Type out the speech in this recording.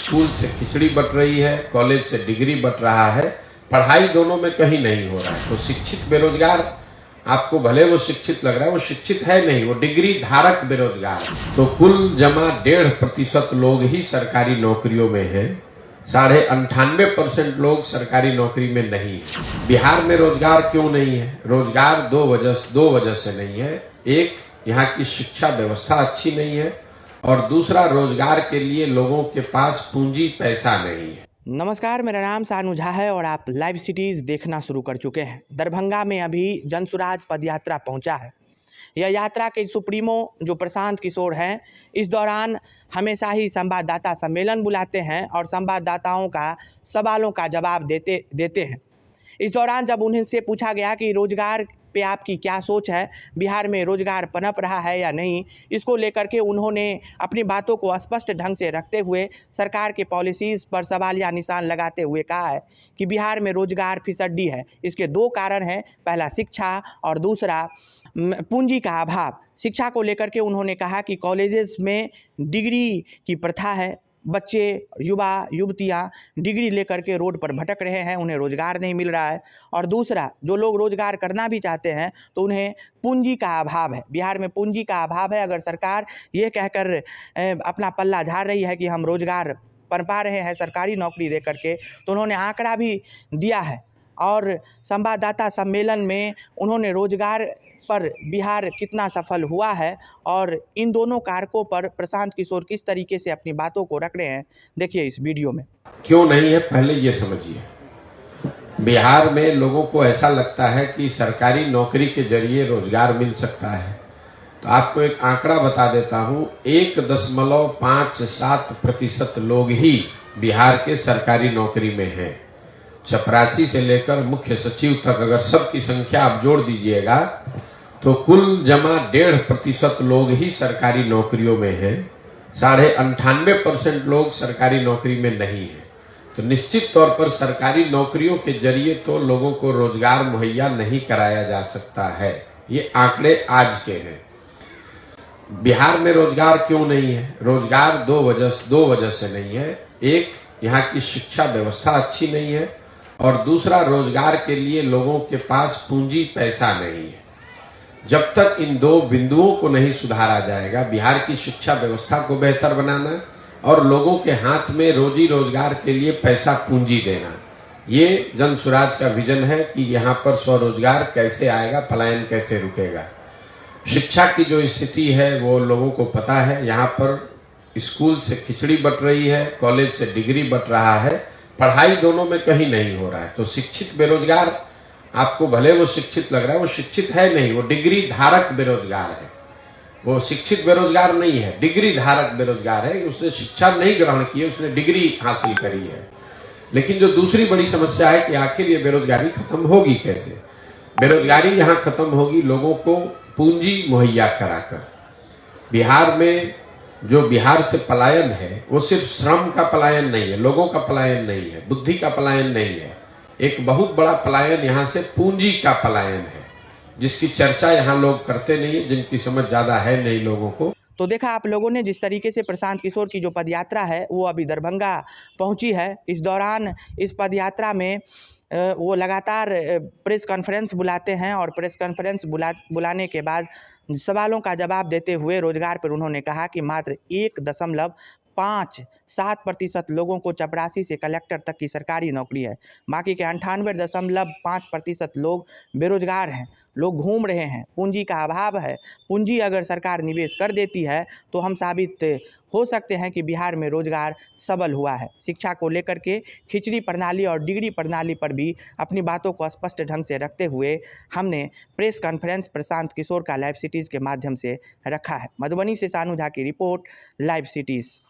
School से खिचड़ी but रही है, कॉलेज से डिग्री बट रहा है, पढ़ाई दोनों में कहीं नहीं हो रहा है। तो शिक्षित बेरोजगार, आपको भले वो शिक्षित लग रहा है, वो शिक्षित है नहीं, वो डिग्री धारक बेरोजगार है। तो कुल जमा 1.5% लोग ही सरकारी नौकरियों में हैं, 98.5% लोग सरकारी नौकरी में नहीं है। बिहार में रोजगार क्यों नहीं है? रोजगार दो वजह से नहीं है। एक, यहाँ की शिक्षा व्यवस्था अच्छी नहीं है, और दूसरा, रोजगार के लिए लोगों के पास पूंजी पैसा नहीं है। नमस्कार, मेरा नाम सानू झा है और आप लाइव सिटीज़ देखना शुरू कर चुके हैं। दरभंगा में अभी जनसुराज पदयात्रा पहुंचा है। यह यात्रा के सुप्रीमो जो प्रशांत किशोर हैं, इस दौरान हमेशा ही संवाददाता सम्मेलन बुलाते हैं और संवाददाताओं का सवालों का जवाब देते हैं। इस दौरान जब उनसे पूछा गया कि रोजगार पे आपकी क्या सोच है, बिहार में रोजगार पनप रहा है या नहीं, इसको लेकर के उन्होंने अपनी बातों को स्पष्ट ढंग से रखते हुए सरकार के पॉलिसीज़ पर सवालिया निशान लगाते हुए कहा है कि बिहार में रोजगार फिसड्डी है। इसके दो कारण हैं, पहला शिक्षा और दूसरा पूंजी का अभाव। शिक्षा को लेकर के उन्होंने कहा कि कॉलेजेस में डिग्री की प्रथा है, बच्चे युवा युवतियाँ डिग्री लेकर के रोड पर भटक रहे हैं, उन्हें रोज़गार नहीं मिल रहा है। और दूसरा, जो लोग रोज़गार करना भी चाहते हैं तो उन्हें पूंजी का अभाव है। बिहार में पूंजी का अभाव है। अगर सरकार ये कहकर अपना पल्ला झाड़ रही है कि हम रोज़गार पनपा रहे हैं सरकारी नौकरी दे करके, तो उन्होंने आंकड़ा भी दिया है और संवाददाता सम्मेलन में उन्होंने रोज़गार पर बिहार कितना सफल हुआ है और इन दोनों कारकों पर प्रशांत किशोर किस तरीके से अपनी बातों को रख रहे हैं, देखिए इस वीडियो में। क्यों नहीं है, पहले ये समझिए। बिहार में लोगों को ऐसा लगता है कि सरकारी नौकरी के जरिए रोजगार मिल सकता है। तो आपको एक आंकड़ा बता देता हूं, 1.57% लोग ही बिहार के सरकारी नौकरी में हैं। चपरासी से लेकर मुख्य सचिव तक अगर सबकी संख्या आप जोड़ दीजिएगा तो कुल जमा 1.5% लोग ही सरकारी नौकरियों में हैं, 98.5% लोग सरकारी नौकरी में नहीं है। तो निश्चित तौर पर सरकारी नौकरियों के जरिए तो लोगों को रोजगार मुहैया नहीं कराया जा सकता है। ये आंकड़े आज के हैं। बिहार में रोजगार क्यों नहीं है? रोजगार दो वजह से नहीं है। एक, यहाँ की शिक्षा व्यवस्था अच्छी नहीं है, और दूसरा, रोजगार के लिए लोगों के पास पूंजी पैसा नहीं है। जब तक इन दो बिंदुओं को नहीं सुधारा जाएगा, बिहार की शिक्षा व्यवस्था को बेहतर बनाना और लोगों के हाथ में रोजी रोजगार के लिए पैसा पूंजी देना, ये जनसुराज का विजन है कि यहाँ पर स्वरोजगार कैसे आएगा, पलायन कैसे रुकेगा। शिक्षा की जो स्थिति है वो लोगों को पता है। यहाँ पर स्कूल से खिचड़ी बट रही है, कॉलेज से डिग्री बट रहा है, पढ़ाई दोनों में कहीं नहीं हो रहा है। तो शिक्षित बेरोजगार, आपको भले वो शिक्षित लग रहा है, वो शिक्षित है नहीं, वो डिग्री धारक बेरोजगार है। वो शिक्षित बेरोजगार नहीं है, डिग्री धारक बेरोजगार है। उसने शिक्षा नहीं ग्रहण की है, उसने डिग्री हासिल करी है। लेकिन जो दूसरी बड़ी समस्या है कि आखिर ये बेरोजगारी खत्म होगी कैसे? बेरोजगारी यहाँ खत्म होगी लोगों को पूंजी मुहैया कराकर। बिहार में जो बिहार से पलायन है वो सिर्फ श्रम का पलायन नहीं है, लोगों का पलायन नहीं है, बुद्धि का पलायन नहीं है। एक बहुत बड़ा पलायन यहाँ से पूंजी का पलायन है, जिसकी चर्चा यहाँ लोग करते नहीं है, जिनकी समझ ज्यादा है नहीं लोगों को। तो देखा आप लोगों ने जिस तरीके से प्रशांत किशोर की जो पदयात्रा है वो अभी दरभंगा पहुंची है। इस दौरान इस पदयात्रा में वो लगातार प्रेस कॉन्फ्रेंस बुलाते हैं और प्रेस कॉन्फ्रेंस बुलाने के बाद सवालों का जवाब देते हुए रोजगार पर उन्होंने कहा कि मात्र 1.57% लोगों को चपरासी से कलेक्टर तक की सरकारी नौकरी है। बाकी के 98.5% लोग बेरोजगार हैं, लोग घूम रहे हैं, पूंजी का अभाव है। पूंजी अगर सरकार निवेश कर देती है तो हम साबित हो सकते हैं कि बिहार में रोजगार सबल हुआ है। शिक्षा को लेकर के खिचड़ी प्रणाली और डिग्री प्रणाली पर भी अपनी बातों को स्पष्ट ढंग से रखते हुए हमने प्रेस कॉन्फ्रेंस प्रशांत किशोर का लाइव सिटीज़ के माध्यम से रखा है। मधुबनी से सानू झा की रिपोर्ट, लाइव सिटीज़।